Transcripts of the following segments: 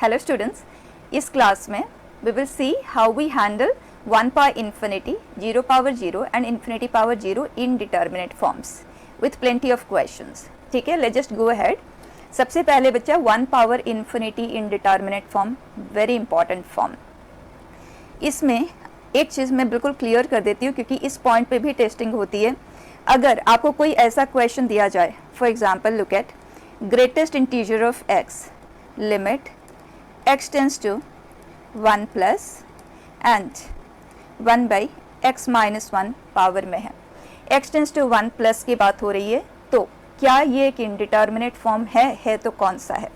Hello students, इस class में we will see how we handle 1 power infinity, 0 power 0 and infinity power 0 indeterminate forms with plenty of questions. ठीक है, let's just go ahead. सबसे पहले बच्चा 1 power infinity indeterminate form, very important form. इसमें एक चीज़ मैं बिल्कुल क्लियर कर देती हूँ क्योंकि इस पॉइंट पे भी टेस्टिंग होती है. अगर आपको कोई ऐसा क्वेश्चन दिया जाए, for example look at greatest integer of x, limit x tends to 1 plus and 1 by x minus 1 power में है. x tends to 1 plus की बात हो रही है, तो क्या ये एक इंडिटर्मिनेट फॉर्म है तो कौन सा है?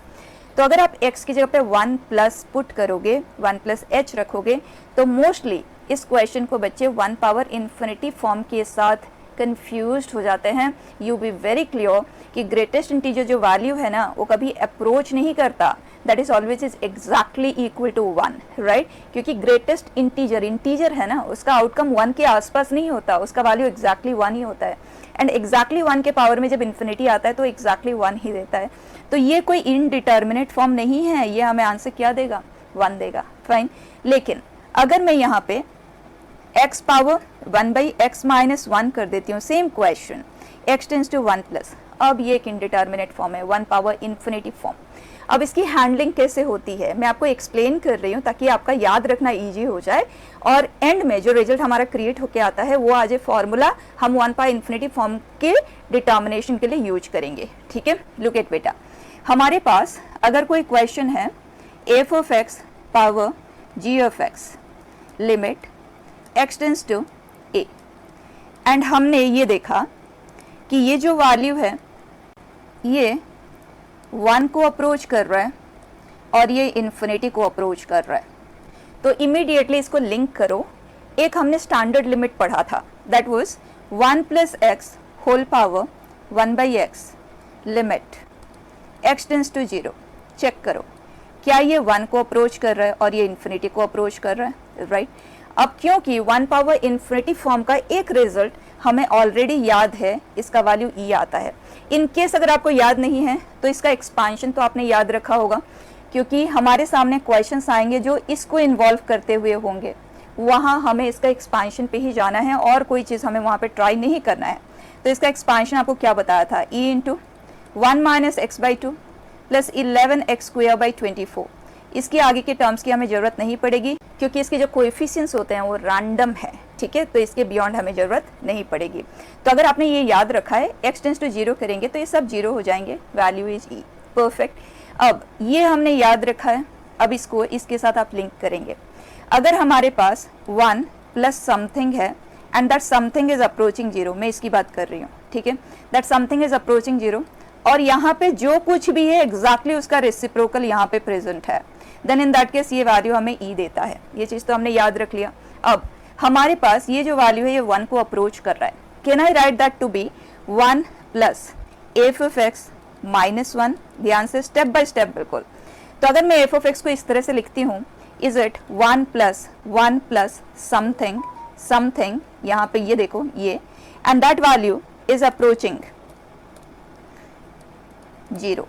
तो अगर आप x की जगह पे 1 प्लस पुट करोगे, 1 प्लस h रखोगे, तो मोस्टली इस क्वेश्चन को बच्चे 1 पावर इन्फिनिटी फॉर्म के साथ कंफ्यूज्ड हो जाते हैं. यू बी वेरी क्लियर कि ग्रेटेस्ट इंटीजर जो वैल्यू है ना, वो कभी अप्रोच नहीं करता, that is always is exactly equal to 1, right? क्योंकि ग्रेटेस्ट इंटीजर है ना, उसका आउटकम 1 के आसपास नहीं होता, उसका वैल्यू एग्जैक्टली 1 ही होता है. एंड एग्जैक्टली 1 के पावर में जब इन्फिनिटी आता है तो एग्जैक्टली 1 ही देता है. तो ये कोई इनडिटर्मिनेट फॉर्म नहीं है, ये हमें आंसर क्या देगा? 1 देगा. फाइन. लेकिन अगर मैं यहाँ पे x power 1 by x minus 1 कर देती हूँ, same question, x tense to 1 plus, अब ये एक इनडिटर्मिनेट फॉर्म है, 1 पावर इन्फिनिटी फॉर्म. अब इसकी हैंडलिंग कैसे होती है मैं आपको एक्सप्लेन कर रही हूँ ताकि आपका याद रखना इजी हो जाए और एंड में जो रिजल्ट हमारा क्रिएट होके आता है वो आज फॉर्मूला हम 1 पावर इन्फिनिटी फॉर्म के डिटर्मिनेशन के लिए यूज करेंगे. ठीक है, लुक एट बेटा, हमारे पास अगर कोई क्वेश्चन है f of x power g of x, limit x tense to a, and हमने ये देखा कि ये जो वैल्यू है ये 1 को अप्रोच कर रहा है और ये इन्फिनिटी को अप्रोच कर रहा है. तो इमीडिएटली इसको लिंक करो. एक हमने स्टैंडर्ड लिमिट पढ़ा था, that was 1 plus x whole power 1 by x, limit x tense to 0. Check करो क्या ये 1 को अप्रोच कर रहा है और ये इन्फिनिटी को अप्रोच कर रहा है, राइट? अब क्योंकि 1 पावर इन्फिनिटी फॉर्म का एक रिजल्ट हमें ऑलरेडी याद है, इसका वैल्यू e आता है. इन केस अगर आपको याद नहीं है तो इसका एक्सपांशन तो आपने याद रखा होगा, क्योंकि हमारे सामने क्वेश्चंस आएंगे जो इसको इन्वॉल्व करते हुए होंगे, वहाँ हमें इसका एक्सपांशन पे ही जाना है और कोई चीज़ हमें वहाँ पे ट्राई नहीं करना है. तो इसका एक्सपांशन आपको क्या बताया था? e into 1 minus x by 2 plus 11x square by 24. इसकी आगे के टर्म्स की हमें ज़रूरत नहीं पड़ेगी क्योंकि इसके जो कोएफिशिएंट्स होते हैं वो रैंडम है. ठीक है, तो इसके बियॉन्ड हमें ज़रूरत नहीं पड़ेगी. तो अगर आपने ये याद रखा है x टेंस टू 0 करेंगे तो ये सब 0 हो जाएंगे, वैल्यू इज e. परफेक्ट. अब ये हमने याद रखा है, अब इसको इसके साथ आप लिंक करेंगे. अगर हमारे पास 1 प्लस समथिंग है and that something is approaching 0, मैं इसकी बात कर रही हूँ. ठीक है, दैट समथिंग इज अप्रोचिंग 0 और यहाँ पे जो कुछ भी है एग्जैक्टली उसका रेसिप्रोकल यहाँ पे प्रेजेंट है, देन इन दैट केस ये वैल्यू हमें e देता है. ये चीज़ तो हमने याद रख लिया. अब हमारे पास ये जो वैल्यू है ये 1 को अप्रोच कर रहा है. Can I write that to be 1 plus F of x minus 1? ध्यान से स्टेप बाय स्टेप बिल्कुल. तो अगर मैं एफ ऑफ एक्स को इस तरह से लिखती हूँ, is it 1 plus something something, यहाँ पे ये देखो ये, and that value is approaching 0.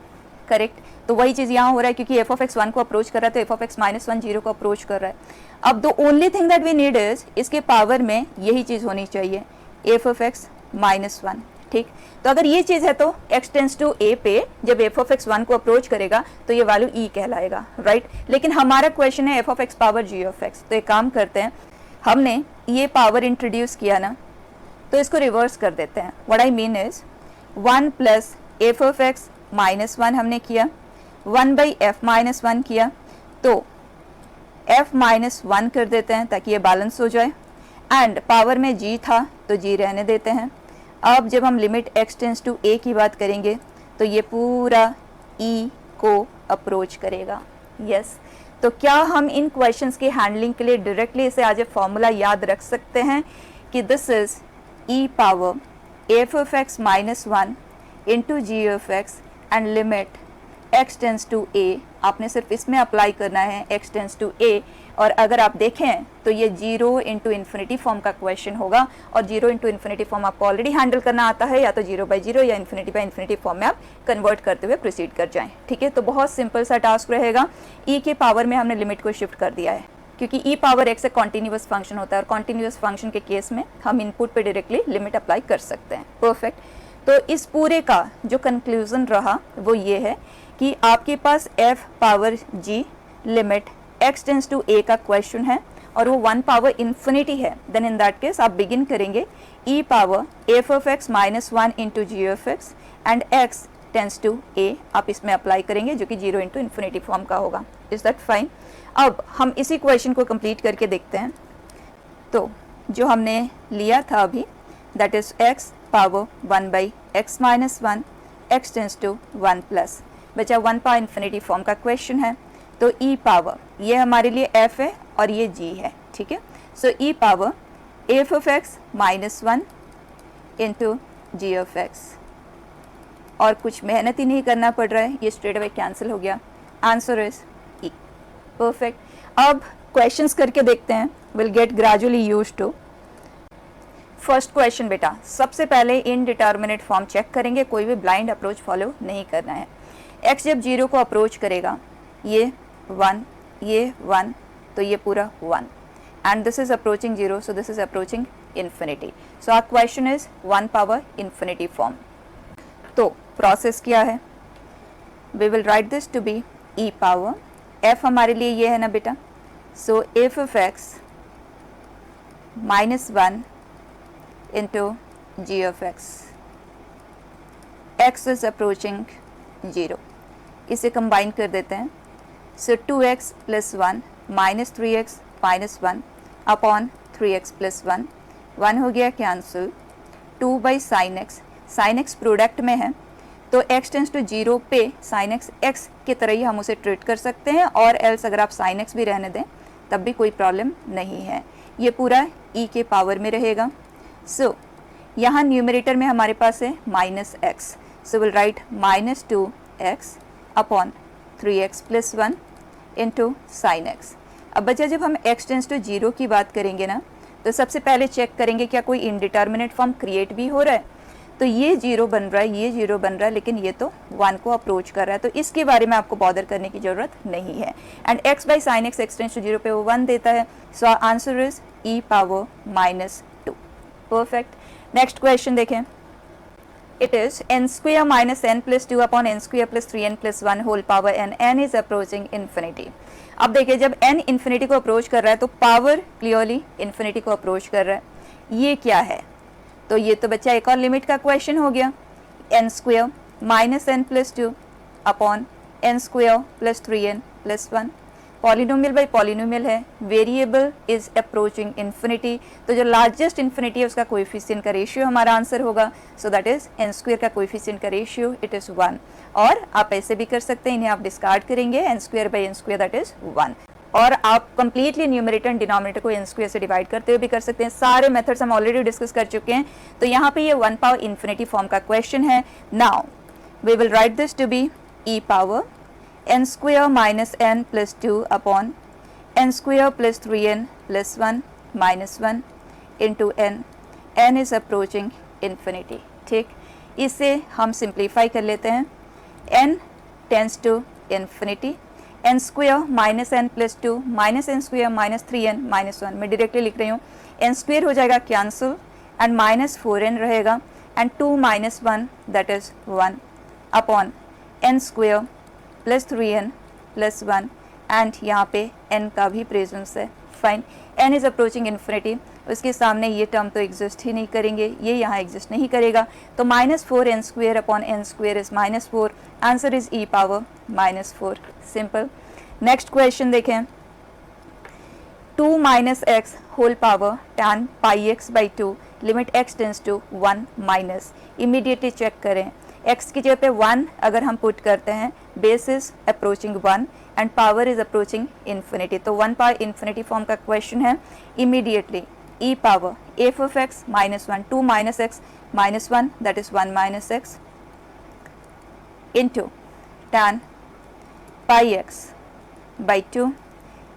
Correct. तो वही चीज़ यहाँ हो रहा है क्योंकि एफ ऑफ एक्स 1 को अप्रोच कर रहा है तो एफ ऑफ एक्स माइनस 1 0 को अप्रोच कर रहा है. अब the only thing that we need is इसके पावर में यही चीज़ होनी चाहिए, एफ ऑफ एक्स माइनस 1. ठीक, तो अगर ये चीज़ है तो x टेंस टू a पे जब एफ ऑफ एक्स 1 को अप्रोच करेगा तो ये वैल्यू e कहलाएगा, राइट? लेकिन हमारा क्वेश्चन है f of x power g of x. तो एक काम करते हैं, हमने ये पावर इंट्रोड्यूस किया ना, तो इसको रिवर्स कर देते हैं. What I mean is 1 plus F of x minus 1 हमने किया, 1 बाई एफ माइनस 1 किया, तो f माइनस 1 कर देते हैं ताकि ये बैलेंस हो जाए. एंड पावर में g था तो g रहने देते हैं. अब जब हम limit x tense to a की बात करेंगे तो ये पूरा e को अप्रोच करेगा. यस. तो क्या हम इन क्वेश्चंस की हैंडलिंग के लिए डायरेक्टली इसे आज फॉर्मूला याद रख सकते हैं कि this is e power f of x minus 1 into ji of x and limit x tense to a आपने सिर्फ इसमें अप्लाई करना है x टेंस टू a, और अगर आप देखें तो ये 0 इंटू इन्फिनिटी फॉर्म का क्वेश्चन होगा, और 0 इंटू इन्फिनिटी फॉर्म आपको ऑलरेडी हैंडल करना आता है, या तो 0/0 या इन्फिनिटी बाई इन्फिनिटी फॉर्म में आप कन्वर्ट करते हुए प्रोसीड कर जाएं। ठीक है, तो बहुत सिंपल सा टास्क रहेगा। e के पावर में हमने लिमिट को शिफ्ट कर दिया है, क्योंकि e पावर x एक कॉन्टिन्यूअस फंक्शन होता है, और कॉन्टिन्यूअस फंक्शन के केस में हम इनपुट पे डायरेक्टली लिमिट अप्लाई कर सकते हैं। परफेक्ट। तो इस पूरे का जो कंक्लूजन रहा वो ये है कि आपके पास f power g limit x tense to a का क्वेश्चन है, और वो 1 पावर इन्फिनिटी है। देन इन दैट केस आप बिगिन करेंगे e power f of x minus 1 into ji of x and x tense to a आप इसमें apply करेंगे, जो कि 0 इंटू इन्फिनिटी फॉर्म का होगा। Is that fine? अब हम इसी क्वेश्चन को कंप्लीट करके देखते हैं। तो जो हमने लिया था अभी, that is x power 1/x minus 1 x tense to 1 plus, बचा 1 पावर इन्फिनिटी फॉर्म का क्वेश्चन है। तो e पावर ये हमारे लिए f है और ये g है। ठीक है, so e power f of x minus 1 into ji of x, और कुछ मेहनत ही नहीं करना पड़ रहा है, ये स्ट्रेट अवे कैंसिल हो गया। Answer is e। परफेक्ट। अब क्वेश्चंस करके देखते हैं, will get gradually used to. First question बेटा, सबसे पहले इनडिटर्मिनेट फॉर्म चेक करेंगे, कोई भी ब्लाइंड अप्रोच फॉलो नहीं करना है। x जब 0 को अप्रोच करेगा, ये 1, ये 1, तो ये पूरा 1, and this is approaching 0, so this is approaching infinity. So our question is 1 power infinity form. तो प्रोसेस क्या है? We will write this to be e power, f हमारे लिए ये है ना बेटा, so f of x minus 1 into ji of x is approaching 0। इसे कंबाइन कर देते हैं, so 2x plus 1 minus 3x minus 1 upon 3x plus 1, 1 हो गया cancel. 2 by sine x product में है, तो x टेंस टू 0 पे साइन x की तरह ही हम उसे ट्रीट कर सकते हैं, और एल्स अगर आप साइन x भी रहने दें तब भी कोई प्रॉब्लम नहीं है। ये पूरा e के पावर में रहेगा। सो यहाँ न्यूमरेटर में हमारे पास है minus x, so will write minus 2x upon 3x plus 1 into sine x। अब बच्चा जब हम x टेंस टू 0 की बात करेंगे ना, तो सबसे पहले चेक करेंगे क्या कोई इनडिटर्मिनेट फॉर्म क्रिएट भी हो रहा है। तो ये 0 बन रहा है, ये 0 बन रहा है, लेकिन ये तो 1 को अप्रोच कर रहा है, तो इसके बारे में आपको बॉदर करने की ज़रूरत नहीं है। And x by sine x tense to 0 पे वो 1 देता है, so answer is e power minus 2। Perfect. Next question देखें, it is n square minus n plus 2 upon n square plus 3n plus 1 whole power n, n is approaching infinity। अब देखिए जब n infinity को approach कर रहा है तो power clearly infinity को अप्रोच कर रहा है। ये क्या है? तो ये तो बच्चा एक और लिमिट का क्वेश्चन हो गया, n square minus n plus 2 upon n square plus 3n plus 1। Polynomial by polynomial है, वेरिएबल इज अप्रोचिंग इन्फिनिटी, तो जो लार्जेस्ट इन्फिनिटी है उसका कोएफिशिएंट का रेशियो हमारा आंसर होगा। सो दैट इज n स्क्वायर का कोएफिशिएंट का रेशियो इट इज 1। और आप ऐसे भी कर सकते हैं, इन्हें आप डिस्कार्ड करेंगे, n square by n square that is 1। और आप कंप्लीटली न्यूमरेटर एंड डिनोमिनेटर को n स्क्वायर से डिवाइड करते हुए भी कर सकते हैं। सारे मेथड्स हम ऑलरेडी डिस्कस कर चुके हैं। तो यहाँ पे ये 1 पावर इन्फिनिटी फॉर्म का क्वेश्चन है। Now we will write this to be e power n square minus n plus 2 upon n square plus 3n plus 1 minus 1 into n, n is approaching infinity। ठीक, इसे हम simplify कर लेते हैं, n tends to infinity, n square minus n plus 2 minus n square minus 3n minus 1, मैं directly लिख रही हूँ, n square हो जाएगा कैंसिल एंड माइनस 4n रहेगा, and 2 minus 1 that is 1 upon n square plus 3n plus 1, and यहाँ पे n का भी प्रेजेंस है। Fine, n is approaching infinity, उसके सामने ये टर्म तो एग्जिस्ट ही नहीं करेंगे, ये यहाँ एग्जिस्ट नहीं करेगा, तो minus 4n square upon n square is minus 4। Answer is e power minus 4। Simple. Next question देखें, 2 minus x whole power tan pi x by 2 limit x tense to 1 minus. Immediately check करें, x की जगह पे 1 अगर हम put करते हैं, base is approaching 1 and power is approaching infinity, तो 1 पावर इन्फिनिटी फॉर्म का क्वेश्चन है। Immediately e power f of x minus 1, 2 minus x minus 1 that is 1 minus x into tan pi x by 2,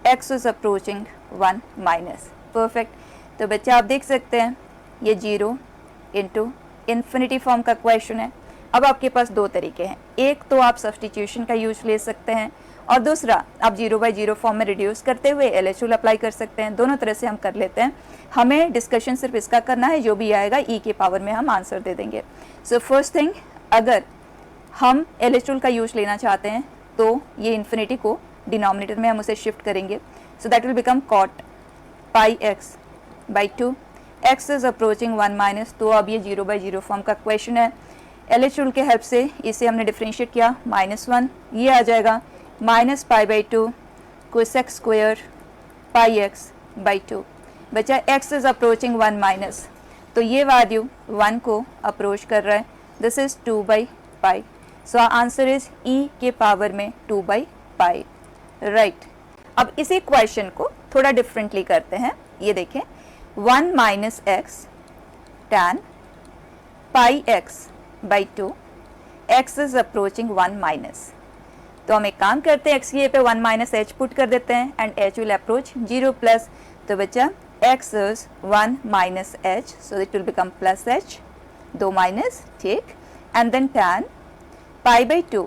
x is approaching 1 minus. Perfect. तो बच्चे आप देख सकते हैं ये 0 इंटू इन्फिनिटी फॉर्म का क्वेश्चन है। अब आपके पास दो तरीके हैं, एक तो आप सब्सटीट्यूशन का यूज ले सकते हैं और दूसरा आप 0/0 फॉर्म में रिड्यूस करते हुए LHL अप्लाई कर सकते हैं। दोनों तरह से हम कर लेते हैं, हमें डिस्कशन सिर्फ इसका करना है, जो भी आएगा ई के पावर में हम आंसर दे देंगे। सो फर्स्ट थिंग, अगर हम LHL का यूज लेना चाहते हैं तो ये इन्फिनिटी को डिनोमिनेटर में हम उसे शिफ्ट करेंगे। So that will become cot pi x by 2, x is approaching 1 minus. तो अब ये 0/0 फॉर्म का क्वेश्चन है, LHL के हेल्प से इसे हमने डिफ्रेंशिएट किया, -1, ये आ जाएगा minus pi by 2 cosec square pi x by 2। बचा एक्स इज अप्रोचिंग 1 माइनस, तो ये वैल्यू 1 को अप्रोच कर रहा है, दिस इज 2/पाई। सो आंसर इज ई के पावर में 2/पाई, राइट। अब इसी क्वेश्चन को थोड़ा डिफरेंटली करते हैं, ये देखें 1 minus x tan pi x by 2, x is approaching 1 minus. तो हम एक काम करते हैं, एक्स की पे 1 माइनस एच पुट कर देते हैं and h will approach 0 plus. तो बच्चा x is 1 minus h, so it will become plus h, 2 minus, ठीक, and then tan pi by 2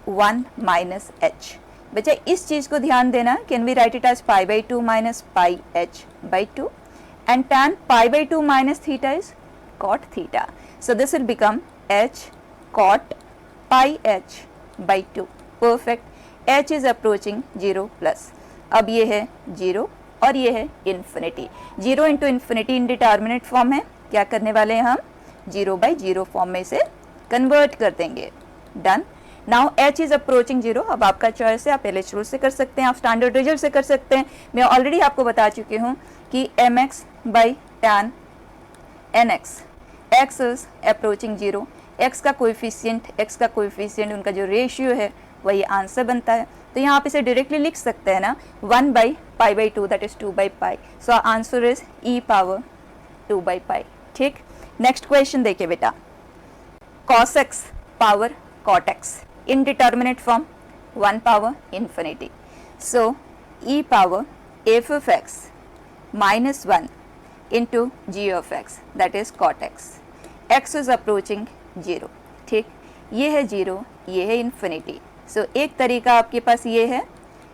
1 minus h. बच्चा इस चीज को ध्यान देना, can we write it as pi by 2 minus pi h by 2 and tan pi by 2 minus theta is cot theta. So this will become h cot pi h by 2. Perfect. h is approaching 0 plus. अब ये है 0 और ये है infinity. 0 into infinity indeterminate form है, क्या करने वाले हैं हम 0/0 फॉर्म में से कन्वर्ट कर देंगे। Done. Now h is approaching 0, अब आपका चॉइस है, आप LHL से कर सकते हैं, आप स्टैंडर्ड रिजल्ट से कर सकते हैं। मैं ऑलरेडी आपको बता चुकी हूँ कि mx by tan nx, x is approaching 0, x का कोएफिशिएंट उनका जो रेशियो है वही आंसर बनता है। तो यहाँ आप इसे डायरेक्टली लिख सकते हैं ना, 1/पाई/2 दैट इज 2/पाई। So answer is e power 2/पाई, ठीक। नेक्स्ट क्वेश्चन देखिए बेटा, cos x power cot x indeterminate form 1 power infinity. So e power f of x minus 1 into g of x that is cot x, x is approaching 0, ठीक। ये है 0, ये है infinity. सो एक तरीका आपके पास ये है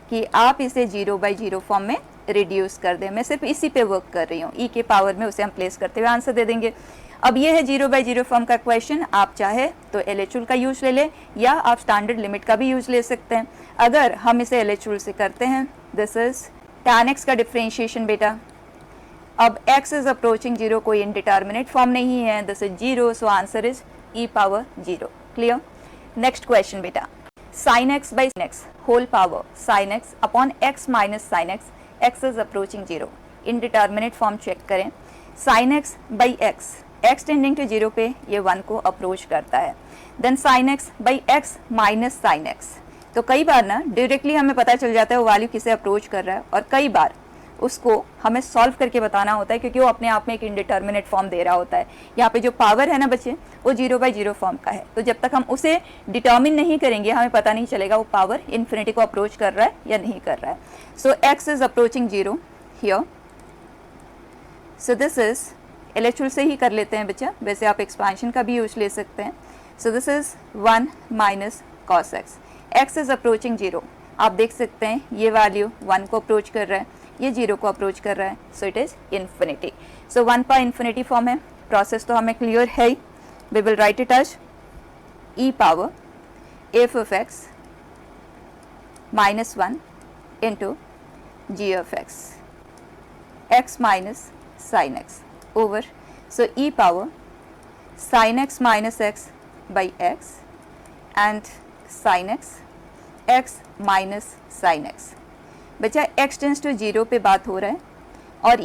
कि आप इसे 0/0 फॉर्म में रिड्यूस कर दें। मैं सिर्फ इसी पे वर्क कर रही हूँ, ई के पावर में उसे हम प्लेस करते हुए आंसर दे देंगे। अब ये है 0/0 फॉर्म का क्वेश्चन, आप चाहे तो LHL का यूज ले लें या आप स्टैंडर्ड लिमिट का भी यूज ले सकते हैं। अगर हम इसे LHL से करते हैं, दिस इज tan x का डिफ्रेंशिएशन बेटा। अब x इज अप्रोचिंग 0, कोई इनडिटर्मिनेट फॉर्म नहीं है, this is 0, so answer is e power 0। Clear. Next question बेटा, sin x by sin x whole power sin x upon x minus sin x, x is approaching 0, indeterminate form check करें। sin x by x, x tending to 0 पे ये 1 को approach करता है। Then sin x by x minus sin x, तो कई बार ना directly हमें पता चल जाता है वो वैल्यू किसे अप्रोच कर रहा है, और कई बार उसको हमें सॉल्व करके बताना होता है क्योंकि वो अपने आप में एक इनडिटर्मिनेट फॉर्म दे रहा होता है। यहाँ पे जो पावर है ना बच्चे, वो 0/0 फॉर्म का है, तो जब तक हम उसे डिटर्मिन नहीं करेंगे हमें पता नहीं चलेगा वो पावर इन्फिनिटी को अप्रोच कर रहा है या नहीं कर रहा है। सो x is approaching 0 here, so this is LHL से ही कर लेते हैं बच्चा, वैसे आप एक्सपेंशन का भी यूज ले सकते हैं। सो this is 1 minus cos x, x is approaching 0, आप देख सकते हैं ये वैल्यू 1 को अप्रोच कर रहा है, ये 0 को अप्रोच कर रहा है, so it is infinity. So 1/इन्फिनिटी फॉर्म है, प्रोसेस तो हमें क्लियर है ही। We will write it as e power f of x minus 1 into g of x, x minus sin x over, so e power sin x minus x by x and sin x, x minus sin x। बच्चा x tense to 0 पे बात हो रहा है और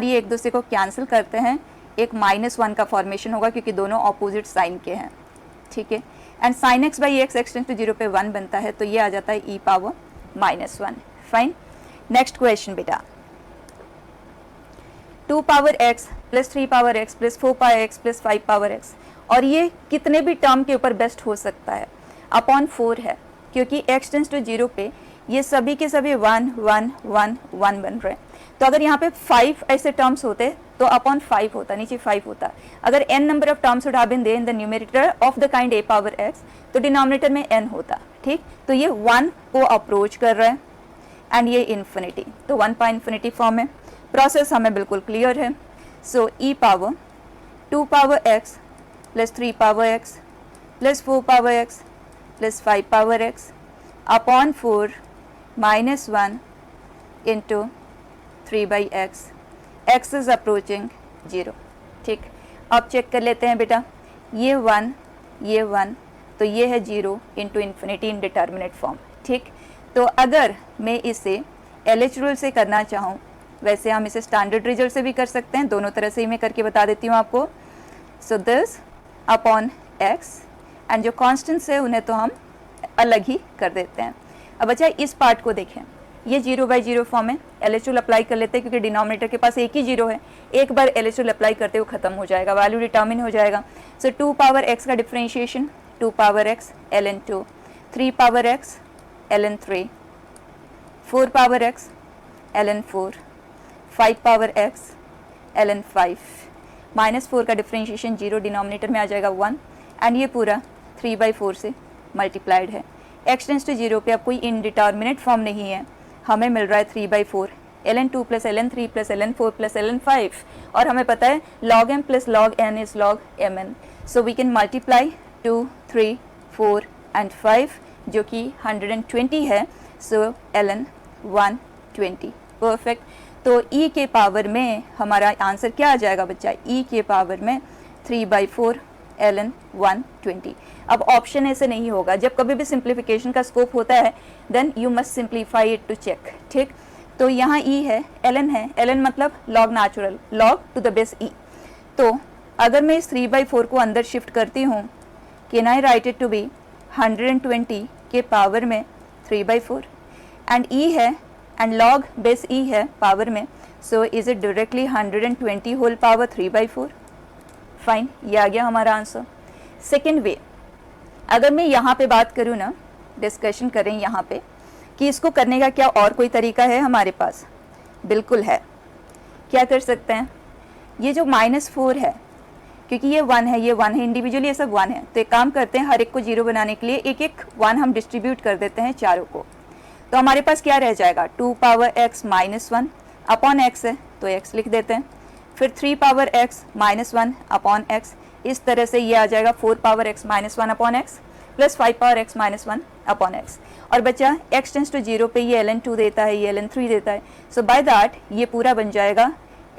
ये एक दूसरे को कैंसिल करते हैं, एक -1 का फॉर्मेशन होगा क्योंकि दोनों ऑपोजिट साइन के हैं, ठीक है। And sin x by x tense to 0 पे 1 बनता है, तो ये आ जाता है e power -1। Fine. Next question बेटा, 2 power x plus 3 power x plus 4 power x plus 5 power x, और ये कितने भी टर्म के ऊपर बेस्ट हो सकता है, अपॉन 4 है, क्योंकि x टेंस टू 0 पे ये सभी के सभी 1 1 1 1 बन रहे हैं। तो अगर यहाँ पे 5 ऐसे टर्म्स होते तो अपॉन 5 होता, नीचे 5 होता। अगर n number of terms would have been there in the numerator of the kind a power x, तो डिनोमिनेटर में n होता। ठीक, तो ये 1 को अप्रोच कर रहा है एंड ये इन्फिनिटी, तो 1 पावर इन्फिनिटी फॉर्म है। प्रोसेस हमें बिल्कुल क्लियर है। So e power 2 power x plus 3 power x plus 4 power x plus 5 power x upon 4 minus 1 into 3 by x, x is approaching 0। ठीक, अब चेक कर लेते हैं बेटा, ये 1 ये 1, तो ये है 0 इंटू इन्फिनिटी इन डिटर्मिनेट फॉर्म। ठीक, तो अगर मैं इसे LH रूल से करना चाहूँ, वैसे हम इसे स्टैंडर्ड रिजल्ट से भी कर सकते हैं, दोनों तरह से ही मैं करके बता देती हूँ आपको। So this upon x and जो कॉन्स्टेंट्स है उन्हें तो हम अलग ही कर देते हैं। अब बच्चा इस पार्ट को देखें, ये 0 बाई 0 फॉर्म है, LH रूल अप्लाई कर लेते हैं क्योंकि डिनोमिनेटर के पास एक ही 0 है, एक बार LH रूल अप्लाई करते हुए खत्म हो जाएगा, वैल्यू डिटर्मिन हो जाएगा। सो 2 पावर x का differentiation 2 power x ln 2, 3 power x ln 3, 4 power x ln 4, 5 power x ln 5, minus 4 का डिफरेंशिएशन 0, डिनोमिनेटर में आ जाएगा 1 एंड ये पूरा 3/4 से मल्टीप्लाइड है। x टेंस टू 0 पे अब कोई इनडिटर्मिनेट फॉर्म नहीं है, हमें मिल रहा है 3/4 ln 2 plus ln 3 plus ln 4 plus ln 5, और हमें पता है log m plus log n is log mn। So we can multiply 2 3 4 and 5 जो कि 120 है। So ln 120, perfect. तो e के पावर में हमारा आंसर क्या आ जाएगा बच्चा, e के पावर में 3/4 ln 120। अब ऑप्शन ऐसे नहीं होगा, जब कभी भी सिंप्लीफिकेशन का स्कोप होता है then you must simplify it to check. ठीक, तो यहाँ e है, ln है, ln मतलब log natural, log to the base e। तो अगर मैं इस 3/4 को अंदर शिफ्ट करती हूँ, can I write it to be 120 के पावर में 3/4 एंड e है एंड log बेस e है पावर में, so is it directly 120 whole power 3/4। Fine, ये आ गया हमारा आंसर। सेकेंड वे, अगर मैं यहाँ पे बात करूँ ना, डिस्कशन करें यहाँ पे कि इसको करने का क्या और कोई तरीका है हमारे पास, बिल्कुल है। क्या कर सकते हैं, ये जो -4 है, क्योंकि ये 1 है, ये 1 है, इंडिविजुअली ये सब 1 है, तो एक काम करते हैं, हर एक को 0 बनाने के लिए एक एक 1 हम डिस्ट्रीब्यूट कर देते हैं चारों को। तो हमारे पास क्या रह जाएगा, 2 पावर x -1 अपॉन x है तो x लिख देते हैं, फिर 3 पावर x -1 अपॉन x, इस तरह से ये आ जाएगा 4 power x -1 upon x plus 5 power x -1 upon x। और बच्चा x टेंस टू 0 पे ये ln 2 देता है, ये ln 3 देता है, सो बाय दैट ये पूरा बन जाएगा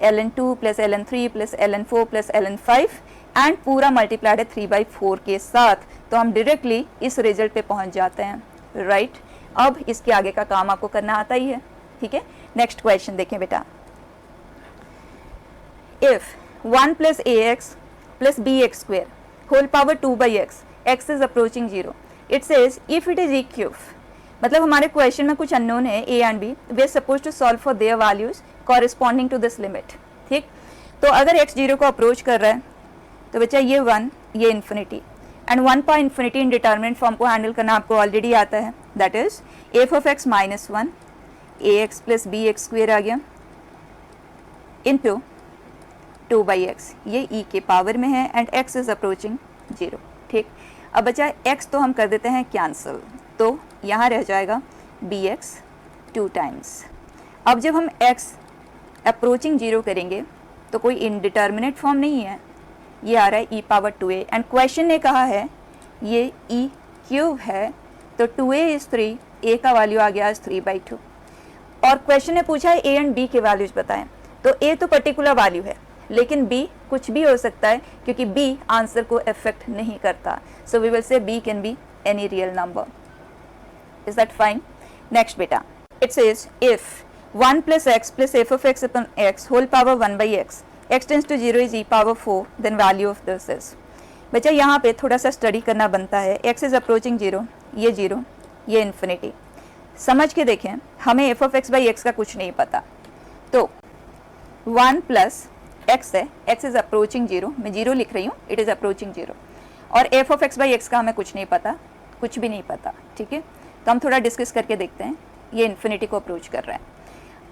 ln 2 plus ln 3 plus ln 4 plus ln 5 and पूरा मल्टीप्लाइड है 3/4 के साथ, तो हम डायरेक्टली इस रिजल्ट पे पहुंच जाते हैं। राइट, अब इसके आगे का काम आपको करना आता ही है। ठीक है, नेक्स्ट क्वेश्चन देखें बेटा। If 1 plus ax plus bx square whole power 2/x, x is approaching 0, it says if it is e cube, मतलब हमारे क्वेश्चन में कुछ अननोन है a and b, we are supposed to solve for their values corresponding to this limit। ठीक, तो अगर x 0 को approach कर रहा है तो बच्चा ये 1 ये infinity, and 1 power infinity indeterminate form को हैंडल करना आपको ऑलरेडी आता है, that is f of x -1 ax plus bx square आ गया इनटू 2/x, ये e के पावर में है एंड x इज अप्रोचिंग 0। ठीक, अब बचा x तो हम कर देते हैं कैंसिल, तो यहाँ रह जाएगा bx 2 टाइम्स। अब जब हम x अप्रोचिंग 0 करेंगे तो कोई इनडिटर्मिनेट फॉर्म नहीं है, ये आ रहा है e power 2a and question ने कहा है ये e क्यूब है, तो 2a इज 3, a का वैल्यू आ गया 3/2, और क्वेश्चन ने पूछा है a एंड b के वैल्यूज बताएं, तो a तो पर्टिकुलर वैल्यू है लेकिन b कुछ भी हो सकता है क्योंकि b आंसर को अफेक्ट नहीं करता, so we will say b can be any real number. Is that fine? Next बेटा, it says if 1 plus x plus f of x upon x whole power 1/x, x tends to 0 is e power 4, then value of this is। बच्चा यहाँ पे थोड़ा सा study करना बनता है, x is approaching 0, ये 0, ये इन्फिनिटी। समझ के देखें, हमें f of x by x का कुछ नहीं पता, तो 1 plus x है, x is approaching 0, मैं 0 लिख रही हूँ, it is approaching 0, और f of x by x का हमें कुछ नहीं पता, कुछ भी नहीं पता। ठीक है, तो हम थोड़ा डिस्कस करके देखते हैं। ये इन्फिनिटी को अप्रोच कर रहा है।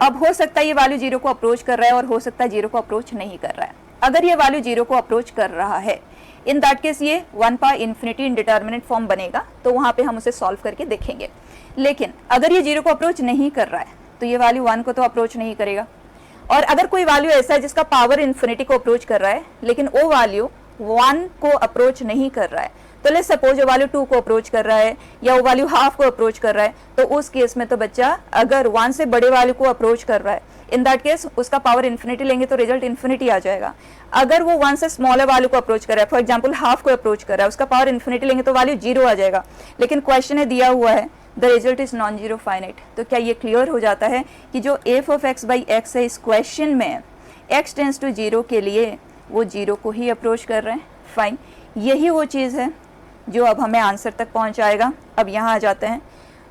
अब हो सकता है ये वैल्यू 0 को अप्रोच कर रहा है और हो सकता है 0 को अप्रोच नहीं कर रहा है। अगर ये वैल्यू 0 को अप्रोच कर रहा है, इन दैट केस ये 1 पावर इन्फिनिटी इंडिटरमिनेट फॉर्म बनेगा, तो वहाँ पे हम उसे सॉल्व करके देखेंगे। लेकिन अगर ये 0 को अप्रोच नहीं कर रहा है तो ये वैल्यू 1 को तो अप्रोच नहीं करेगा। और अगर कोई वैल्यू ऐसा है जिसका पावर इन्फिनिटी को अप्रोच कर रहा है लेकिन वो वैल्यू 1 को अप्रोच नहीं कर रहा है, तो लेट्स सपोज वो वैल्यू 2 को अप्रोच कर रहा है या वो वैल्यू हाफ को अप्रोच कर रहा है, तो उस केस में तो बच्चा अगर 1 से बड़े वैल्यू को अप्रोच कर रहा है, इन दैट केस उसका पावर इन्फिनिटी लेंगे तो रिजल्ट इन्फिनिटी आ जाएगा। अगर वो 1 से स्मॉलर वैल्यू को अप्रोच कर रहा है, फॉर एग्जाम्पल हाफ को अप्रोच कर रहा है, उसका पावर इन्फिनिटी लेंगे तो वैल्यू 0 आ जाएगा। लेकिन क्वेश्चन में दिया हुआ है the result is non zero finite, तो क्या ये क्लियर हो जाता है कि जो F of x by x है इस क्वेश्चन में x टेंस टू 0 के लिए वो 0 को ही अप्रोच कर रहे हैं। फाइन, यही वो चीज़ है जो अब हमें आंसर तक पहुंचाएगा। अब यहाँ आ जाते हैं,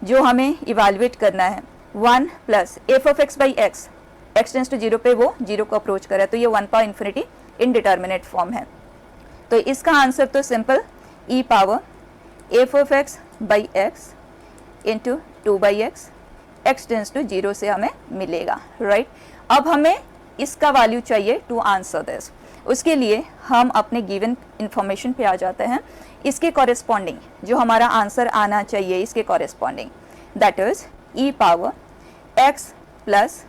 जो हमें इवेलुएट करना है 1 plus F of x by x, x tense to 0 पे वो 0 को अप्रोच कर रहा है, तो ये 1 पावर इन्फिनिटी इनडिटरमिनेट फॉर्म है। तो इसका आंसर तो simple e power f of x by x into 2 by x, x tense to 0 से हमें मिलेगा, राइट। अब हमें इसका वैल्यू चाहिए टू आंसर दिस। उसके लिए हम अपने गिवन इंफॉर्मेशन पे आ जाते हैं। इसके कॉरेस्पॉन्डिंग जो हमारा आंसर आना चाहिए, इसके corresponding that is e power x plus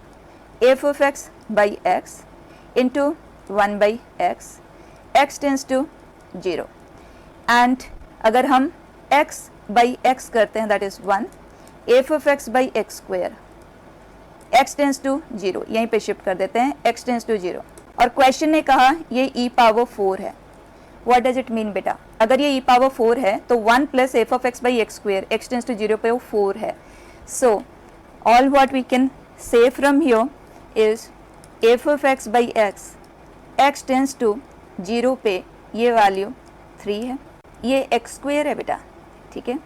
F of x by x into 1 by x, x tense to 0। And अगर हम x बाई एक्स करते हैं that is 1, f of x by x square, x tense to 0, यहीं पे shift कर देते हैं, x tense to 0। और क्वेश्चन ने कहा ये e पावर 4 है। व्हाट डज इट मीन बेटा? अगर ये e पावर 4 है तो 1 plus F of x by x square, x tense to 0 पे वो 4 है। So all what we can say from here is F of x by x, x tense to 0 पे ये वैल्यू 3 है, ये एक्स स्क्वेयर है बेटा, ठीक है।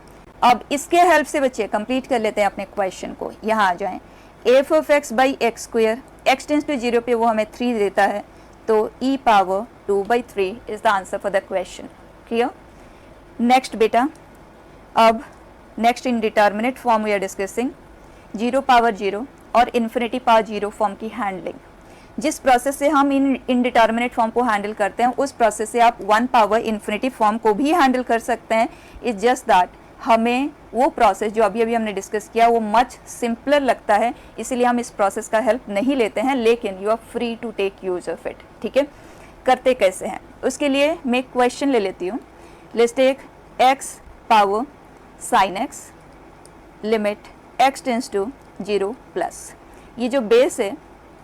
अब इसके हेल्प से बच्चे कंप्लीट कर लेते हैं अपने क्वेश्चन को। यहाँ आ जाएं, F of x by x square, x tense to 0 पे वो हमें 3 देता है, तो e power 2 by 3 is the answer for the question. Clear? Next बेटा, अब next indeterminate form we are discussing 0 power 0 और इन्फिनिटी पावर 0 फॉर्म की हैंडलिंग। जिस प्रोसेस से हम इन इनडिटरमिनेट फॉर्म को हैंडल करते हैं उस प्रोसेस से आप 1 पावर इन्फिनिटी फॉर्म को भी हैंडल कर सकते हैं। इट्स जस्ट दैट हमें वो प्रोसेस जो अभी अभी हमने डिस्कस किया वो मच सिंपलर लगता है, इसीलिए हम इस प्रोसेस का हेल्प नहीं लेते हैं, लेकिन you are free to take use of it. ठीक है, करते कैसे हैं उसके लिए मैं एक क्वेश्चन ले लेती हूँ। Let's take x power sine x limit x tense to 0 plus. ये जो बेस है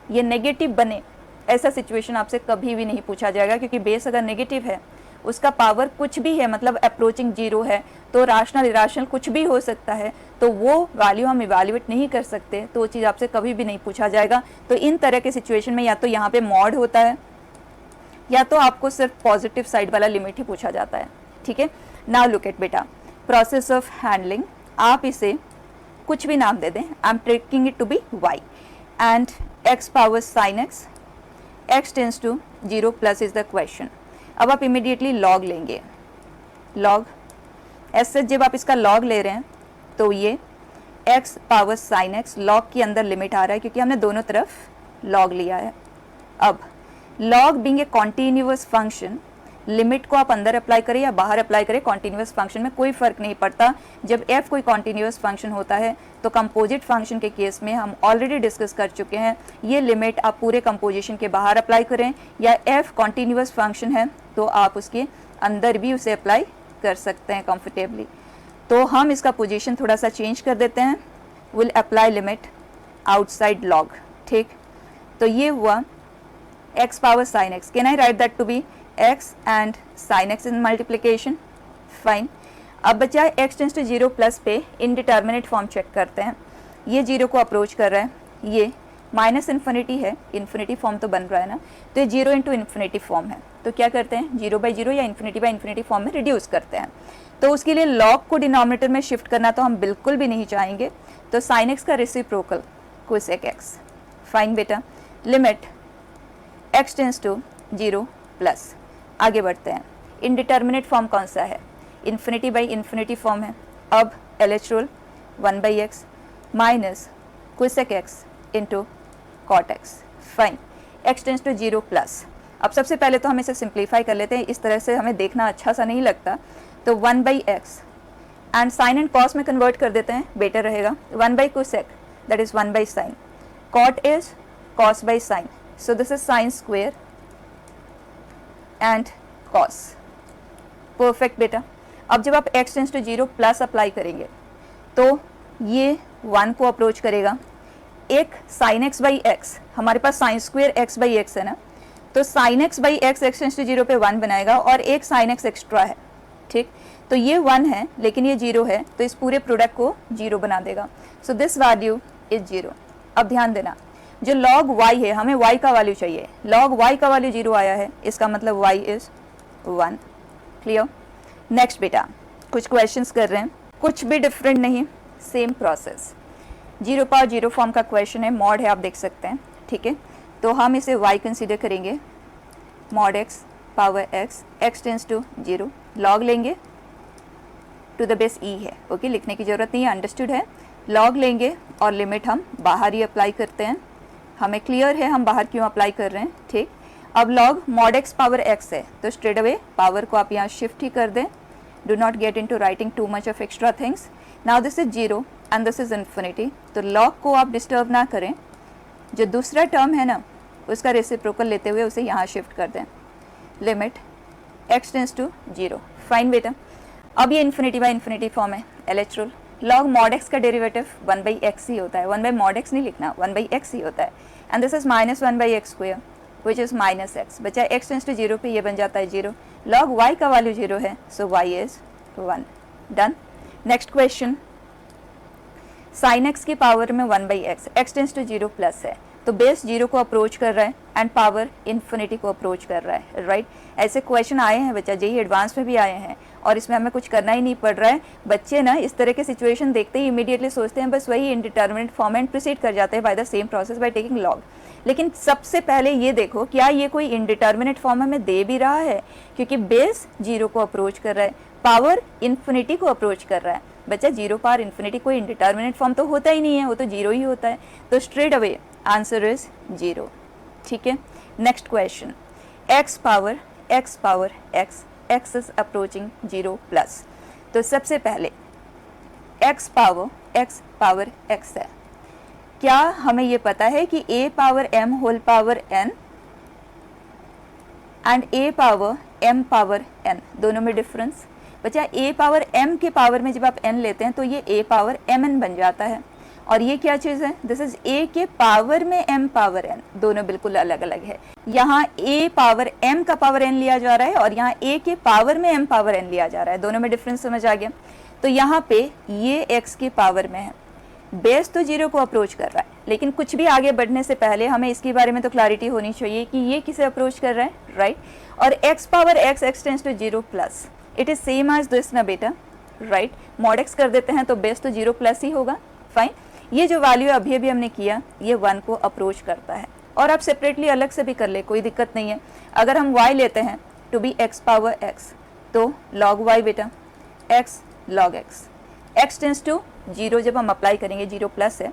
ये नेगेटिव बने ऐसा सिचुएशन आपसे कभी भी नहीं पूछा जाएगा, क्योंकि बेस अगर नेगेटिव है उसका पावर कुछ भी है, मतलब अप्रोचिंग 0 है, तो राशनल इराशनल कुछ भी हो सकता है, तो वो वैल्यू हम इवैल्यूएट नहीं कर सकते, तो वो चीज़ आपसे कभी भी नहीं पूछा जाएगा। तो इन तरह के सिचुएशन में या तो यहाँ पे मॉड होता है या तो आपको सिर्फ पॉजिटिव साइड वाला लिमिट ही पूछा जाता है। ठीक है, नाउ लुक एट बेटा प्रोसेस ऑफ हैंडलिंग। आप इसे कुछ भी नाम दे दें, I am taking it to be y and x power sine x tense to 0 plus is the question. अब आप इमीडिएटली लॉग लेंगे, लॉग ऐसे जब आप इसका लॉग ले रहे हैं तो ये x power sine x log के अंदर लिमिट आ रहा है क्योंकि हमने दोनों तरफ लॉग लिया है। अब log being a continuous function, limit को आप अंदर अप्लाई करें या बाहर अप्लाई करें, कॉन्टिन्यूअस फंक्शन में कोई फर्क नहीं पड़ता। जब f कोई कॉन्टिन्यूअस फंक्शन होता है तो कंपोजिट फंक्शन के केस में हम ऑलरेडी डिस्कस कर चुके हैं, ये लिमिट आप पूरे कंपोजिशन के बाहर अप्लाई करें या f कॉन्टिन्यूअस फंक्शन है तो आप उसके अंदर भी उसे अप्लाई कर सकते हैं कंफर्टेबली। तो हम इसका पोजीशन थोड़ा सा चेंज कर देते हैं, will apply limit outside log. ठीक, तो ये हुआ x power sine x। Can I write that to be x and sine x in multiplication? Fine. अब बचा है x टेंस टू 0 प्लस पे इनडिटरमिनेट फॉर्म चेक करते हैं। ये 0 को अप्रोच कर रहा है, ये माइनस इन्फिनिटी है, इन्फिनिटी फॉर्म तो बन रहा है ना, तो ये 0 इंटू इन्फिनिटी फॉर्म है। तो क्या करते हैं 0 बाई 0 या इन्फिनिटी बाई इन्फिनिटी फॉर्म में रिड्यूस करते हैं। तो उसके लिए लॉग को डिनोमिनेटर में शिफ्ट करना तो हम बिल्कुल भी नहीं चाहेंगे, तो साइन x का रेसिप्रोकल कोसेक x। फाइन बेटा, limit x tense to 0 plus. आगे बढ़ते हैं, इनडिटरमिनेट फॉर्म कौन सा है? इन्फिनिटी बाई इन्फिनिटी फॉर्म है। अब LH rule, 1 by x minus cosec x into cot x. Fine, x tense to 0 plus. अब सबसे पहले तो हम इसे सिंप्लीफाई कर लेते हैं, इस तरह से हमें देखना अच्छा सा नहीं लगता. तो 1 by x and sine and cos में कन्वर्ट कर देते हैं, बेटर रहेगा. 1 by cosec that is 1 by sin. cot is cos by sin, so this is sin square and cos. Perfect बेटा. अब जब आप x tense to 0 plus apply करेंगे तो ये 1 को अप्रोच करेगा. एक sin x by x, हमारे पास sin square x by x है ना, तो sin x by x x tense to 0 पे 1 बनाएगा और एक sin x एक्स्ट्रा है. ठीक, तो ये 1 है लेकिन ये 0 है, तो इस पूरे प्रोडक्ट को 0 बना देगा. So this value is 0. अब ध्यान देना, जो log y है, हमें y का वैल्यू चाहिए. log y का वैल्यू 0 आया है, इसका मतलब y इज 1. क्लियर. नेक्स्ट बेटा, कुछ क्वेश्चंस कर रहे हैं, कुछ भी डिफरेंट नहीं, सेम प्रोसेस. 0 पावर 0 फॉर्म का क्वेश्चन है, मॉड है, आप देख सकते हैं. ठीक है, तो हम इसे y कंसीडर करेंगे. Mod x power x, x tense to 0, log लेंगे टू द बेस e है. ओके, लिखने की जरूरत नहीं है, अंडरस्टूड है. log लेंगे और लिमिट हम बाहर ही अप्लाई करते हैं. हमें क्लियर है हम बाहर क्यों अप्लाई कर रहे हैं. ठीक, अब log mod x power x है, तो स्ट्रेट अवे पावर को आप यहाँ शिफ्ट ही कर दें. Do not get into writing too much of extra things. Now this is 0 and this is infinity, तो log को आप डिस्टर्ब ना करें. जो दूसरा टर्म है ना, उसका रेसिप्रोकल लेते हुए उसे यहाँ शिफ्ट कर दें. Limit x tense to 0. Fine बेटा. अब ये इन्फिनिटी बाय इन्फिनिटी फॉर्म है, LH rule. log mod x का डेरिवेटिव 1 by x ही होता है, 1 by mod x नहीं लिखना, 1 by x ही होता है. And this is minus 1 by x square which is minus x. बचा x टेंस टू 0 पे ये बन जाता है 0. log y का वैल्यू 0 है, so y is 1. Done. Next question, sin x की पावर में 1 by x, x tense to 0 plus है, तो बेस 0 को अप्रोच कर रहा है एंड पावर इन्फिनिटी को अप्रोच कर रहा है. राइट, ऐसे क्वेश्चन आए हैं बच्चा, जेई एडवांस में भी आए हैं और इसमें हमें कुछ करना ही नहीं पड़ रहा है. बच्चे ना इस तरह के सिचुएशन देखते ही इमीडिएटली सोचते हैं बस वही इंडिटरमिनेट फॉर्म एंड प्रोसीड कर जाते हैं by the same process by taking log. लेकिन सबसे पहले ये देखो, क्या ये कोई इंडिटरमिनेट फॉर्म हमें दे भी रहा है, क्योंकि बेस 0 को अप्रोच कर रहा है, पावर इन्फिनिटी को अप्रोच कर रहा है. बच्चा 0 पावर इन्फिनिटी कोई इंडिटरमिनेट फॉर्म तो होता ही नहीं है, वो तो 0 ही होता है. तो स्ट्रेट अवे आंसर इज 0. ठीक है. Next question, x power x, x is approaching 0 plus. तो सबसे पहले x पावर x है. क्या हमें ये पता है कि a power m whole power n and a power m power n दोनों में डिफरेंस. बच्चा a पावर m के पावर में जब आप n लेते हैं तो ये a पावर mn बन जाता है, और ये क्या चीज़ है, दिस इज a के पावर में m पावर n, दोनों बिल्कुल अलग अलग है. यहाँ a पावर m का पावर n लिया जा रहा है और यहाँ a के पावर में m पावर n लिया जा रहा है, दोनों में डिफरेंस समझ आ गया. तो यहाँ पे ये x के पावर में है, बेस तो 0 को अप्रोच कर रहा है, लेकिन कुछ भी आगे बढ़ने से पहले हमें इसके बारे में तो क्लैरिटी होनी चाहिए कि ये किसे अप्रोच कर रहा है. राइट, और x power x, x tense to 0 plus, it is same as this ना बेटा. राइट, मॉड x कर देते हैं तो बेस तो 0 प्लस ही होगा. फाइन, ये जो वैल्यू अभी अभी हमने किया ये 1 को अप्रोच करता है, और आप सेपरेटली अलग से भी कर ले, कोई दिक्कत नहीं है. अगर हम y लेते हैं to be x power x, तो log y बेटा, x log x, x tense to 0 जब हम अप्लाई करेंगे 0 प्लस है,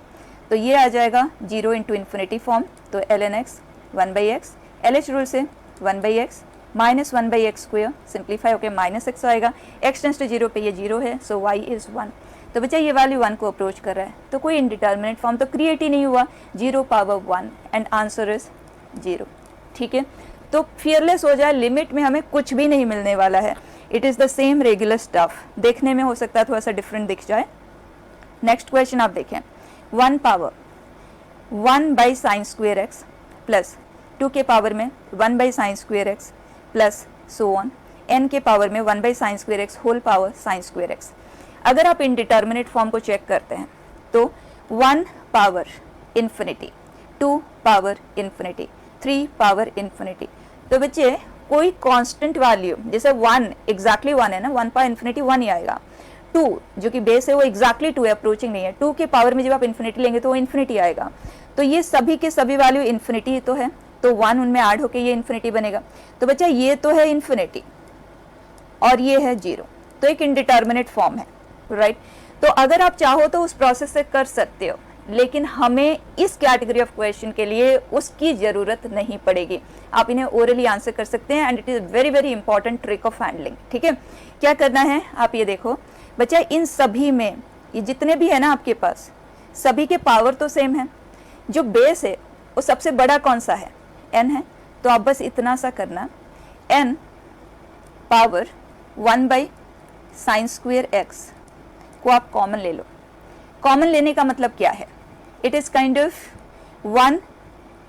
तो ये आ जाएगा 0 इंटू इन्फिनिटी फॉर्म, तो ln x 1 by x, LH rule से 1 by x minus 1 by x square, simplify होकर माइनस x आएगा. x टेंस टू 0 पे ये 0 है, सो y इज 1. तो बच्चा ये वैल्यू 1 को अप्रोच कर रहा है, तो कोई इंडिटरमिनेट फॉर्म तो क्रिएट ही नहीं हुआ. 0 पावर 1 एंड आंसर इज 0. ठीक है, तो फियरलेस हो जाए, लिमिट में हमें कुछ भी नहीं मिलने वाला है. It is the same regular stuff. देखने में हो सकता है थोड़ा सा डिफरेंट दिख जाए. नेक्स्ट क्वेश्चन आप देखें, 1 power 1 by sine square x plus 2 के पावर में 1 by sine square x plus so on, n के पावर में 1 by sine square x whole power sine square x. अगर आप इंडिटरमिनेट फॉर्म को चेक करते हैं तो 1 power infinity, 2 power infinity, 3 power infinity. तो बच्चे कोई कांस्टेंट वैल्यू, जैसे 1 एग्जैक्टली 1 है ना, 1 पावर इन्फिनिटी 1 ही आएगा. 2 जो कि बेस है वो एग्जैक्टली 2 है, अप्रोचिंग नहीं है. 2 के पावर में जब आप इन्फिनिटी लेंगे तो वो इन्फिनिटी आएगा. तो ये सभी के सभी वैल्यू इन्फिनिटी ही तो है, तो 1 उनमें ऐड होके ये इन्फिनिटी बनेगा. तो बच्चा ये तो है इन्फिनिटी और ये है 0, तो एक इनडिटरमिनेट फॉर्म है. राइट, तो अगर आप चाहो तो उस प्रोसेस से कर सकते हो, लेकिन हमें इस कैटेगरी ऑफ क्वेश्चन के लिए उसकी ज़रूरत नहीं पड़ेगी। आप इन्हें ओरली आंसर कर सकते हैं and it is very very important trick of handling. ठीक है, क्या करना है, आप ये देखो बच्चा, इन सभी में ये जितने भी है ना आपके पास, सभी के पावर तो सेम है। जो बेस है वो सबसे बड़ा कौन सा है, n है। तो आप बस इतना सा करना, n पावर 1/sin² x को आप कॉमन ले लो। कॉमन लेने का मतलब क्या है, it is kind of 1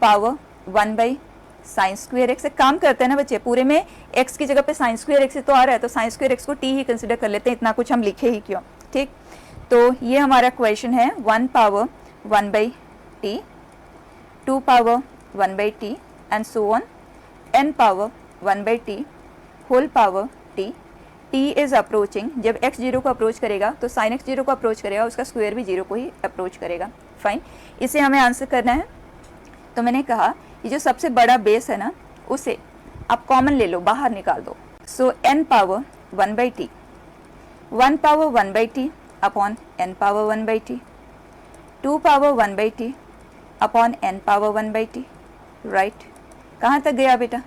power 1/sin² x। एक काम करते हैं ना बच्चे, पूरे में x की जगह पे sin² x तो आ रहा है, तो sin² x को t ही कंसिडर कर लेते हैं, इतना कुछ हम लिखे ही क्यों। ठीक, तो ये हमारा क्वेश्चन है 1 power 1/t, 2 power 1/t and so on, n power 1/t whole power t। t is approaching, जब x 0 को अप्रोच करेगा तो sin x 0 को अप्रोच करेगा, उसका स्क्वायर भी 0 को ही अप्रोच करेगा। फाइन, इसे हमें आंसर करना है। तो मैंने कहा ये जो सबसे बड़ा बेस है ना, उसे आप कॉमन ले लो, बाहर निकाल दो। सो n power 1/t, 1 power 1/t upon n power 1/t, 2 power 1/t upon n power 1/t। Right, कहाँ तक गया बेटा,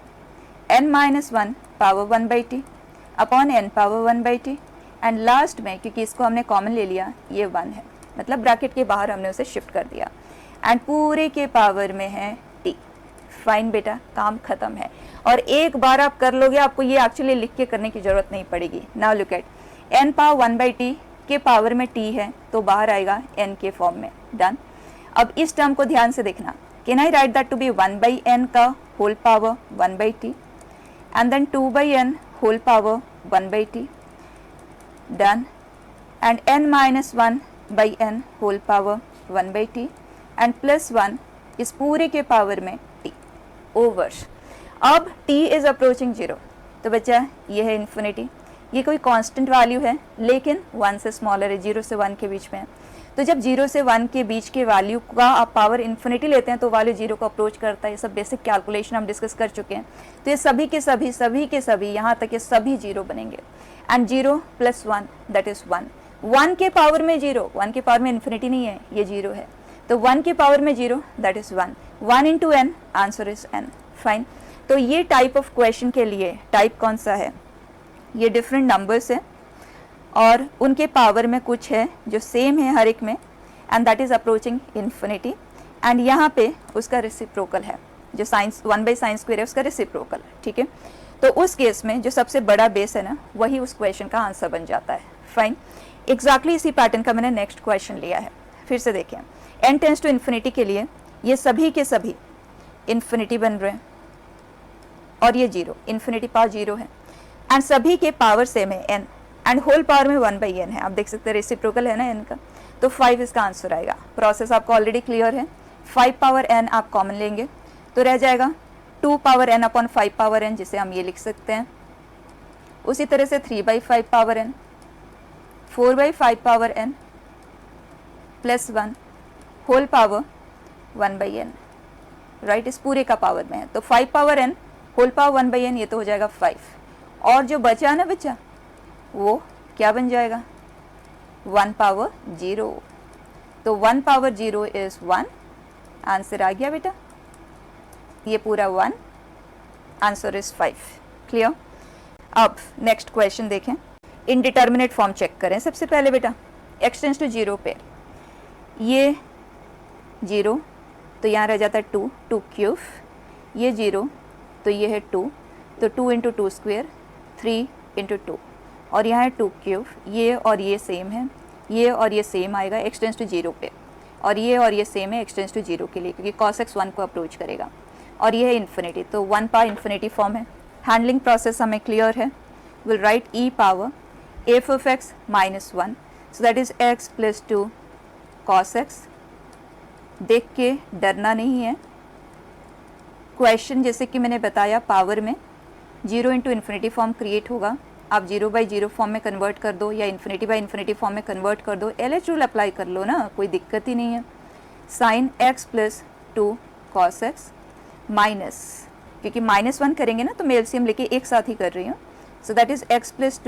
n-1 power 1/t upon n power 1/t and last में, क्योंकि इसको हमने कॉमन ले लिया, ये 1 है, मतलब ब्रैकेट के बाहर हमने उसे शिफ्ट कर दिया एंड पूरे के पावर में है t। फाइन बेटा, काम खत्म है। और एक बार आप कर लोगे, आपको ये एक्चुअली लिख के करने की जरूरत नहीं पड़ेगी। Now look eight, n power 1/t के पावर में t है तो बाहर आएगा n के फॉर्म में। डन। अब इस टर्म को ध्यान से देखना, can I write that to be 1/n का whole power 1/t and then 2/n whole power 1/t। done, and n-1/n whole power 1/t and plus 1 इस पूरे के पावर में t ओवर। अब t इज अप्रोचिंग 0, तो बच्चा ये है इन्फिनिटी। ये कोई कांस्टेंट वैल्यू है लेकिन 1 से स्मॉलर है, 0 से 1 के बीच में है। तो जब 0 से 1 के बीच के वैल्यू का आप पावर इन्फिनिटी लेते हैं तो वैल्यू 0 को अप्रोच करता है। ये सब बेसिक कैलकुलेशन हम डिस्कस कर चुके हैं। तो ये सभी के सभी यहाँ तक ये सभी 0 बनेंगे एंड 0 + 1 दैट इज 1। 1 के पावर में 0, 1 के पावर में इन्फिनिटी नहीं है, ये 0 है, तो 1 के पावर में 0 that is 1। 1 into n, answer is n। Fine, तो ये टाइप ऑफ क्वेश्चन के लिए टाइप कौन सा है, ये डिफरेंट नंबर्स है और उनके पावर में कुछ है जो सेम है हर एक में and that is approaching infinity and यहाँ पे उसका रेसिप्रोकल है, जो साइंस 1/sin² है उसका रेसिप्रोकल है। ठीक है, तो उस केस में जो सबसे बड़ा बेस है ना, वही उस क्वेश्चन का आंसर बन जाता है। फाइन, एग्जैक्टली इसी पैटर्न का मैंने नेक्स्ट क्वेश्चन लिया है। फिर से देखें, n टेंड्स टू इन्फिनिटी के लिए ये सभी के सभी इन्फिनिटी बन रहे हैं और ये 0, इन्फिनिटी पावर 0 है एंड सभी के पावर सेम है n एंड होल पावर में 1/n है। आप देख सकते हैं रेसिप्रोकल है ना n का, तो 5 इसका आंसर आएगा। प्रोसेस आपको ऑलरेडी क्लियर है। 5 पावर n आप कॉमन लेंगे तो रह जाएगा 2 power n upon 5 power n, जिसे हम ये लिख सकते हैं। उसी तरह से 3/5 power n, 4/5 power n plus 1 whole power 1/n। Right, इस पूरे का पावर में है तो 5 power n whole power 1/n, ये तो हो जाएगा 5 और जो बचा ना बच्चा वो क्या बन जाएगा, 1 पावर 0। तो 1 पावर 0 इज 1, आंसर आ गया बेटा, ये पूरा 1, आंसर इज 5। क्लियर। अब नेक्स्ट क्वेश्चन देखें, इनडिटर्मिनेट फॉर्म चेक करें। सबसे पहले बेटा x टेंड्स टू 0 पे ये 0 तो यहाँ रह जाता है 2, 2³ ये 0 तो ये है 2, तो 2 × 2² 3 × 2 और यहाँ है 2³ ये और ये सेम है, ये और ये सेम आएगा x टेंड्स टू 0 पे और ये सेम है x टेंड्स टू 0 के लिए, क्योंकि cos x 1 को अप्रोच करेगा और ये है इन्फिनिटी, तो 1 पावर इन्फिनिटी फॉर्म है। हैंडलिंग प्रोसेस हमें क्लियर है। Will write e power f of x minus 1, so that is x plus 2 cos x। देख के डरना नहीं है, क्वेश्चन जैसे कि मैंने बताया पावर में 0 × इन्फिनिटी फॉर्म क्रिएट होगा, आप 0/0 फॉर्म में कन्वर्ट कर दो या इन्फिनिटी/इन्फिनिटी फॉर्म में कन्वर्ट कर दो, LH रूल अप्लाई कर लो ना, कोई दिक्कत ही नहीं है। sin x plus 2 cos x minus, क्योंकि -1 करेंगे ना तो मैं एलसीएम लेके एक साथ ही कर रही हूँ, so that is x plus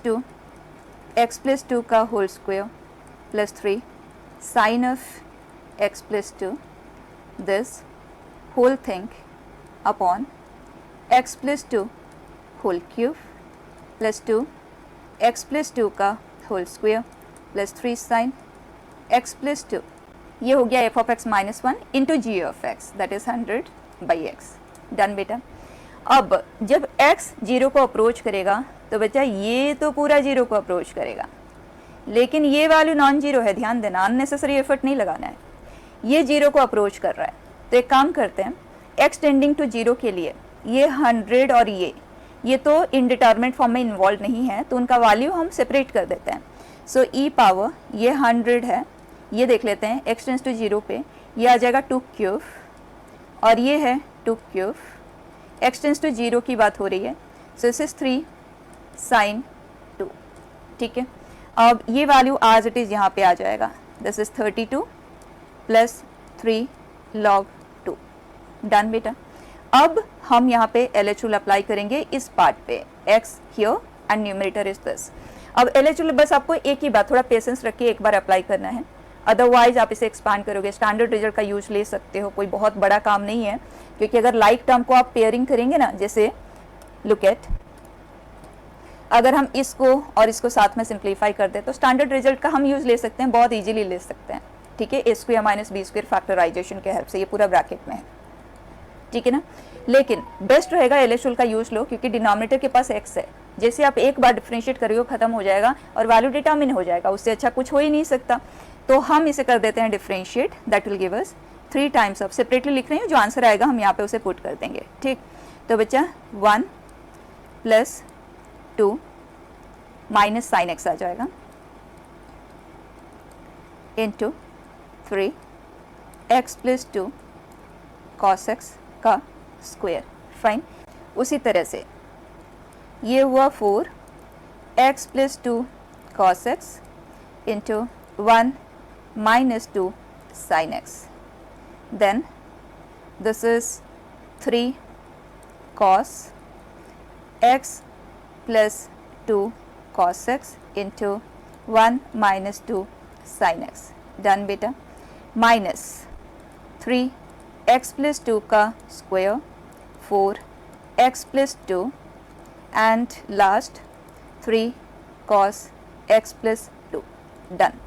2 x plus 2 का whole square plus 3 sine of x plus 2 this whole thing upon x plus 2 whole cube plus 2 x plus 2 का whole square plus 3 sine x plus 2, ये हो गया F of x minus 1 into ji of x, that is 100 by x. Done बेटा। अब जब x 0 को approach करेगा तो बच्चा ये तो पूरा 0 को अप्रोच करेगा, लेकिन ये वैल्यू नॉन जीरो है, ध्यान देना, अननेसेसरी एफर्ट नहीं लगाना है। ये 0 को अप्रोच कर रहा है, तो एक काम करते हैं, x टेंडिंग टू 0 के लिए ये 100 और ये तो इनडिटर्मिनेट फॉर्म में इन्वॉल्व नहीं है, तो उनका वैल्यू हम सेपरेट कर देते हैं। सो ई पावर ये 100 है, ये देख लेते हैं x टेंड्स टू 0 पे ये आ जाएगा 2 क्यूब और ये है 2 क्यूब, x टेंड्स टू 0 की बात हो रही है, सो दिस इज 3 साइन 2। ठीक है, अब ये वैल्यू एज इट इज यहाँ पे आ जाएगा, this is 32 plus 3 log 2। Done बेटा। अब हम यहाँ पे LH रूल अप्लाई करेंगे इस पार्ट पे, x here and numerator is this. अब LH रूल बस आपको एक ही बात, थोड़ा पेशेंस रख के एक बार अप्लाई करना है, अदरवाइज आप इसे एक्सपांड करोगे, स्टैंडर्ड रिजल्ट का यूज ले सकते हो, कोई बहुत बड़ा काम नहीं है, क्योंकि अगर लाइक टर्म को आप पेयरिंग करेंगे ना, जैसे लुक एट, अगर हम इसको और इसको साथ में सिंप्लीफाई कर दे तो स्टैंडर्ड रिजल्ट का हम यूज ले सकते हैं, बहुत इजीली ले सकते हैं। ठीक है, a square minus b square factorisation के हेल्प से, ये पूरा ब्रैकेट में है। ठीक है ना, लेकिन बेस्ट रहेगा LH रूल का यूज लो, क्योंकि डिनोमिनेटर के पास x है, जैसे आप एक बार डिफरेंशिएट करोगे खत्म हो जाएगा और वैल्यू डिटर्मिन हो जाएगा, उससे अच्छा कुछ हो ही नहीं सकता। तो हम इसे कर देते हैं differentiate, that will give us 3 times of, separately लिख रहे हैं, जो आंसर आएगा हम यहाँ पे उसे पुट कर देंगे। ठीक, तो बच्चा 1 प्लस 2 माइनस साइन एक्स आ जाएगा into 3 x plus 2 cos x का स्क्वायर। फाइन, उसी तरह से ये हुआ 4 x plus 2 cos x into 1 minus 2 sin x, then this is 3 cos x plus 2 cos x into 1 minus 2 sin x। Done बेटा। Minus 3 x plus 2 का square 4 x plus 2 and last 3 cos x plus 2। Done.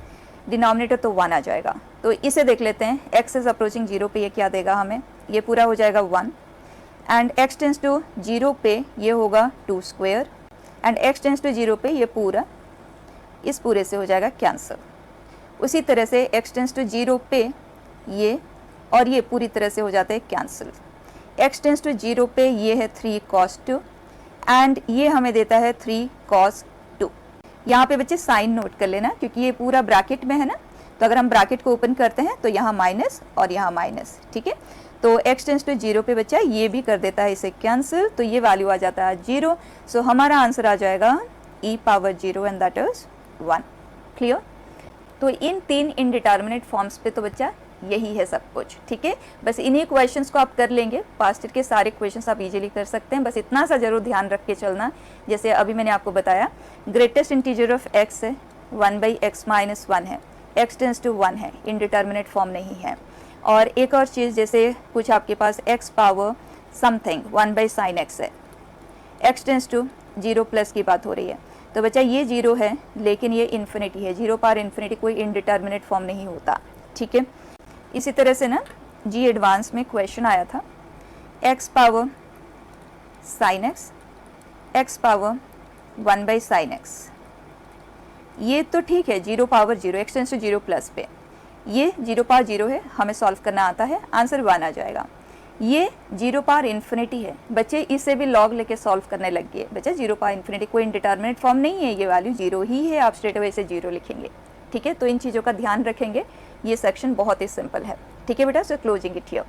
Denominator तो 1 आ जाएगा, तो इसे देख लेते हैं, x is approaching 0 पे ये क्या देगा हमें, ये पूरा हो जाएगा 1 एंड x टेंड्स टू 0 पे ये होगा 2 square and x tends to 0 पे ये पूरा इस पूरे से हो जाएगा कैंसिल। उसी तरह से x टेंड्स टू 0 पे ये और ये पूरी तरह से हो जाते हैं कैंसिल। x टेंड्स टू 0 पे ये है 3 cos 2 एंड ये हमें देता है 3 cos 2। यहाँ पे बच्चे साइन नोट कर लेना, क्योंकि ये पूरा ब्रैकेट में है ना, तो अगर हम ब्रैकेट को ओपन करते हैं तो यहाँ माइनस और यहाँ माइनस। ठीक है, तो x टेंड्स टू 0 पे बच्चा ये भी कर देता है इसे कैंसिल, तो ये वैल्यू आ जाता है 0। सो हमारा आंसर आ जाएगा e power 0 and that is 1। Clear. तो इन 3 इनडिटर्मिनेट फॉर्म्स पे तो बच्चा यही है सब कुछ। ठीक है, बस इन्हीं क्वेश्चंस को आप कर लेंगे, पास्ट ईयर के सारे क्वेश्चंस आप इजीली कर सकते हैं, बस इतना सा जरूर ध्यान रख के चलना, जैसे अभी मैंने आपको बताया ग्रेटेस्ट इंटीजर ऑफ x है 1/x माइनस 1 है, x टेंड्स टू 1 है, इनडिटर्मिनेट फॉर्म नहीं है। और एक और चीज़, जैसे कुछ आपके पास x power something 1/sin x है, x टेंड्स टू 0 प्लस की बात हो रही है, तो बच्चा ये 0 है लेकिन ये इन्फिनिटी है, 0 पावर इन्फिनिटी कोई इनडिटर्मिनेट फॉर्म नहीं होता। ठीक है, इसी तरह से ना जी एडवांस में क्वेश्चन आया था x power sine x, x power 1/sin x, ये तो ठीक है 0 power 0, x tends to 0 plus पे ये 0 पावर 0 है, हमें सॉल्व करना आता है, आंसर 1 आ जाएगा। ये 0 पावर इन्फिनिटी है, बच्चे इसे भी लॉग लेके सॉल्व करने लग गए। बच्चे 0 पावर इन्फिनिटी कोई इंडिटर्मिनेट फॉर्म नहीं है, ये वैल्यू 0 ही है, आप स्ट्रेट अवे इसे 0 लिखेंगे। ठीक है, तो इन चीज़ों का ध्यान रखेंगे, ये सेक्शन बहुत ही सिंपल है। ठीक है बेटा, सो क्लोजिंग इट हियर।